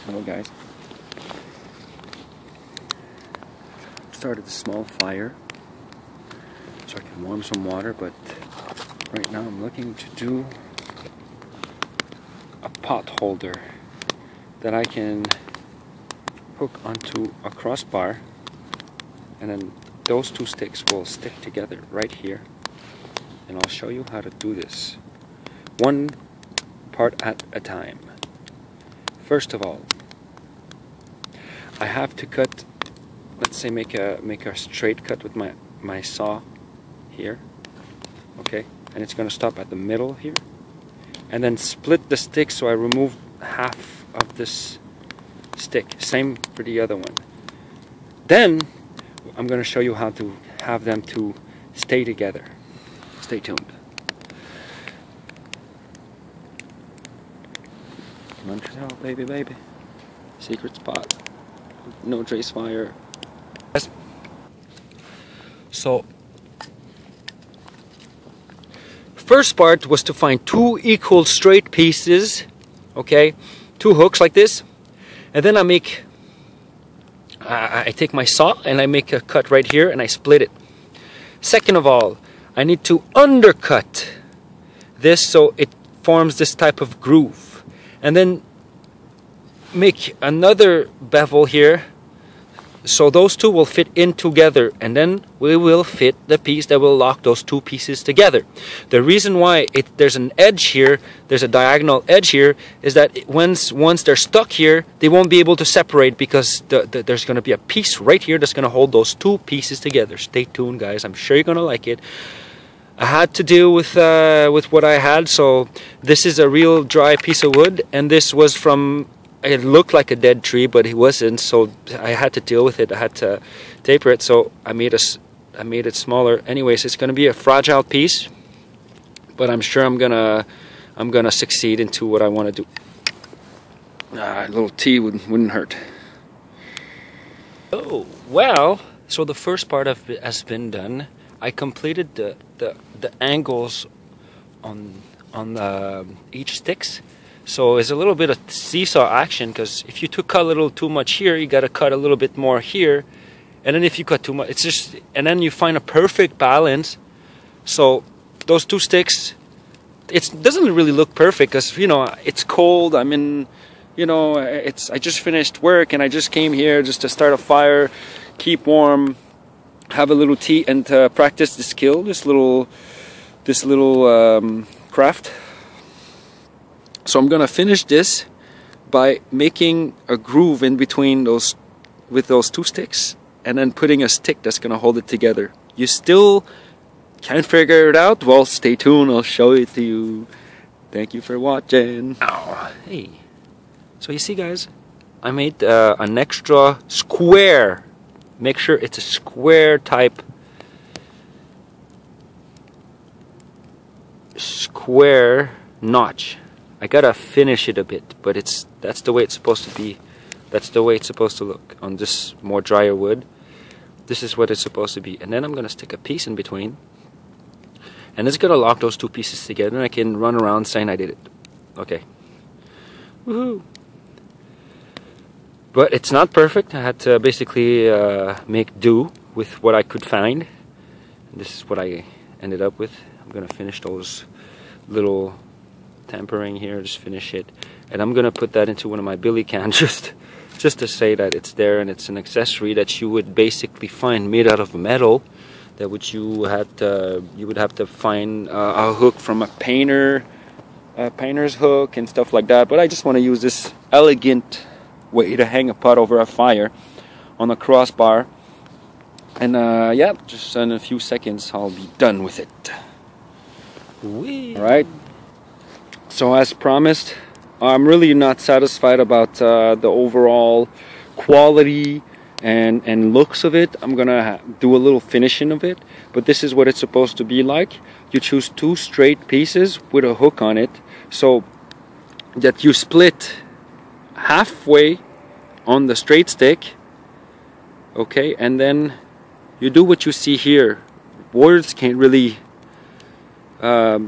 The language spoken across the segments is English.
Hello guys. Started a small fire so I can warm some water, but right now I'm looking to do a pot holder that I can hook onto a crossbar, and then those two sticks will stick together right here, and I'll show you how to do this one part at a time. First of all, I have to cut, let's say make a straight cut with my saw here, okay, and it's gonna stop at the middle here, and then split the stick so I remove half of this stick. Same for the other one. Then I'm gonna show you how to have them to stay together. Stay tuned. Montreal, baby, baby. Secret spot. No trace fire. So, first part was to find two equal straight pieces, okay, two hooks like this, and then I take my saw and I make a cut right here and I split it. Second of all, I need to undercut this so it forms this type of groove, and then make another bevel here so those two will fit in together, and then we will fit the piece that will lock those two pieces together. The reason why there's an edge here, there's a diagonal edge here, is that once they're stuck here, they won't be able to separate, because there's going to be a piece right here that's going to hold those two pieces together. Stay tuned, guys. I'm sure you're going to like it. I had to deal with what I had. So this is a real dry piece of wood, and this was from, it looked like a dead tree, but it wasn't, so I had to deal with it. I had to taper it, so I made it smaller. Anyways, it's gonna be a fragile piece, but I'm sure I'm gonna succeed into what I want to do. A little tea wouldn't hurt. Oh well, so the first part has been done. I completed the angles on each sticks. So it's a little bit of seesaw action, because if you cut a little too much here, you got to cut a little bit more here, and then if you cut too much, it's just, and then you find a perfect balance. So those two sticks, it doesn't really look perfect because, you know, it's cold. I'm in, you know, I just finished work and I just came here just to start a fire, keep warm, have a little tea, and practice the skill, this little craft. So I'm gonna finish this by making a groove in between those, with those two sticks, and then putting a stick that's gonna hold it together. You still can't figure it out? Well, stay tuned, I'll show it to you. Thank you for watching. Oh, hey. So you see, guys, I made an extra square. Make sure it's a square type, square notch. I gotta finish it a bit, but that's the way it's supposed to be. That's the way it's supposed to look on this more drier wood. This is what it's supposed to be. And then I'm gonna stick a piece in between, and it's gonna lock those two pieces together, and I can run around saying I did it. Okay. Woohoo! But it's not perfect. I had to basically make do with what I could find. And this is what I ended up with. I'm gonna finish those little tampering here, just finish it, and I'm gonna put that into one of my billy cans just to say that it's there, and it's an accessory that you would basically find made out of metal, that which you would have to find a hook from a painter's hook and stuff like that. But I just want to use this elegant way to hang a pot over a fire on a crossbar, and yeah, just in a few seconds I'll be done with it. Alright, so as promised, I'm really not satisfied about the overall quality and looks of it. I'm gonna do a little finishing of it, but this is what it's supposed to be like. You choose two straight pieces with a hook on it, so that you split halfway on the straight stick, okay, and then you do what you see here. Words can't really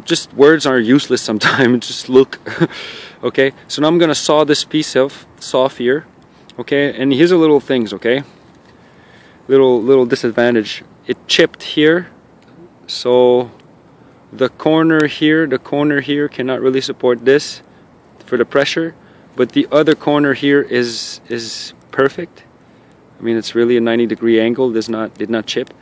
Just words are useless sometimes. Just look. Okay, so now I'm gonna saw this piece off here. Okay, and here's a little things. Okay, little disadvantage. It chipped here, so the corner here cannot really support this for the pressure, but the other corner here is perfect. I mean, it's really a 90-degree angle. Did not chip.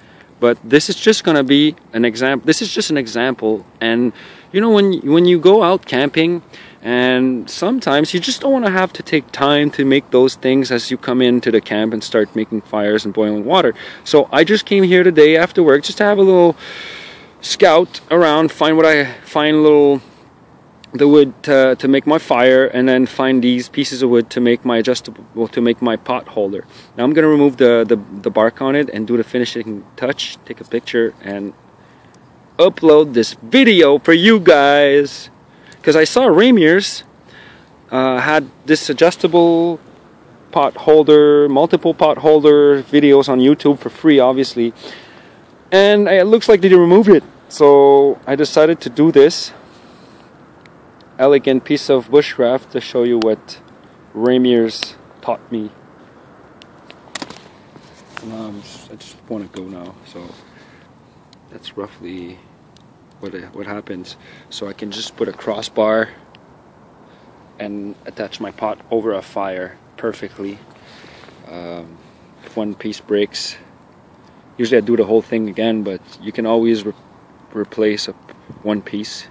But this is just gonna be an example. This is just an example. And you know, when you go out camping, and sometimes you just don't want to have to take time to make those things as you come into the camp and start making fires and boiling water. So I just came here today after work just to have a little scout around, find the wood to make my fire, and then find these pieces of wood to make my my pot holder. Now I'm gonna remove the bark on it and do the finishing touch, take a picture and upload this video for you guys, because I saw mears had this adjustable pot holder, multiple pot holder videos on YouTube for free, obviously, and it looks like they removed it, so I decided to do this elegant piece of bushcraft to show you what mears taught me. I just want to go now, so that's roughly what happens. So I can just put a crossbar and attach my pot over a fire perfectly. If one piece breaks, usually I do the whole thing again, but you can always replace one piece.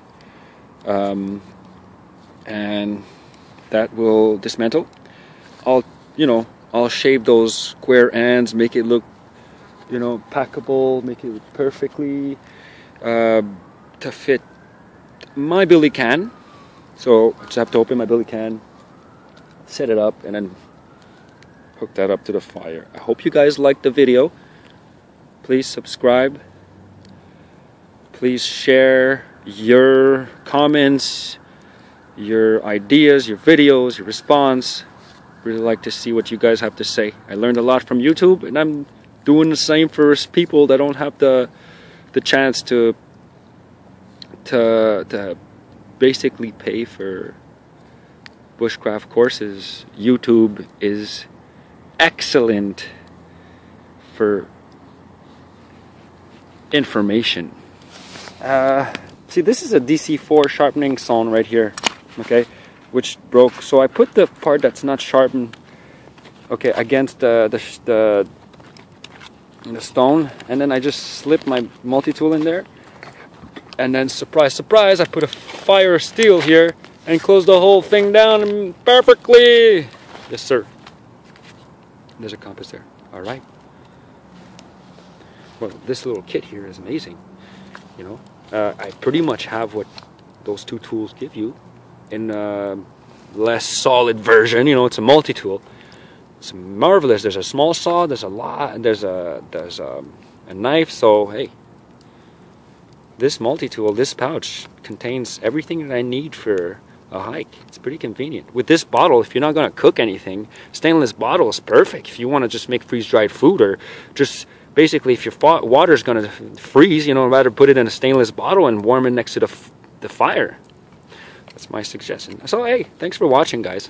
And that will dismantle. I'll shave those square ends, make it look, packable, make it look perfectly to fit my billy can. So I just have to open my billy can, set it up, and then hook that up to the fire. I hope you guys liked the video. Please subscribe. Please share your comments, your ideas, your videos, your response. Really like to see what you guys have to say. I learned a lot from YouTube, and I'm doing the same for people that don't have the chance to basically pay for bushcraft courses. YouTube is excellent for information. See, this is a DC4 sharpening zone right here. Okay, which broke, so I put the part that's not sharpened, okay, against the stone, and then I just slip my multi-tool in there, and then surprise surprise, I put a fire steel here and close the whole thing down perfectly. Yes sir, there's a compass there. All right, well, this little kit here is amazing. I pretty much have what those two tools give you in a less solid version. It's a multi-tool. It's marvelous. There's a small saw, there's a knife. So hey, this multi-tool, this pouch contains everything that I need for a hike. It's pretty convenient. With this bottle, if you're not going to cook anything, stainless bottle is perfect. If you want to just make freeze-dried food, or just basically if your water's going to freeze, rather put it in a stainless bottle and warm it next to the fire. That's my suggestion. So hey, thanks for watching, guys.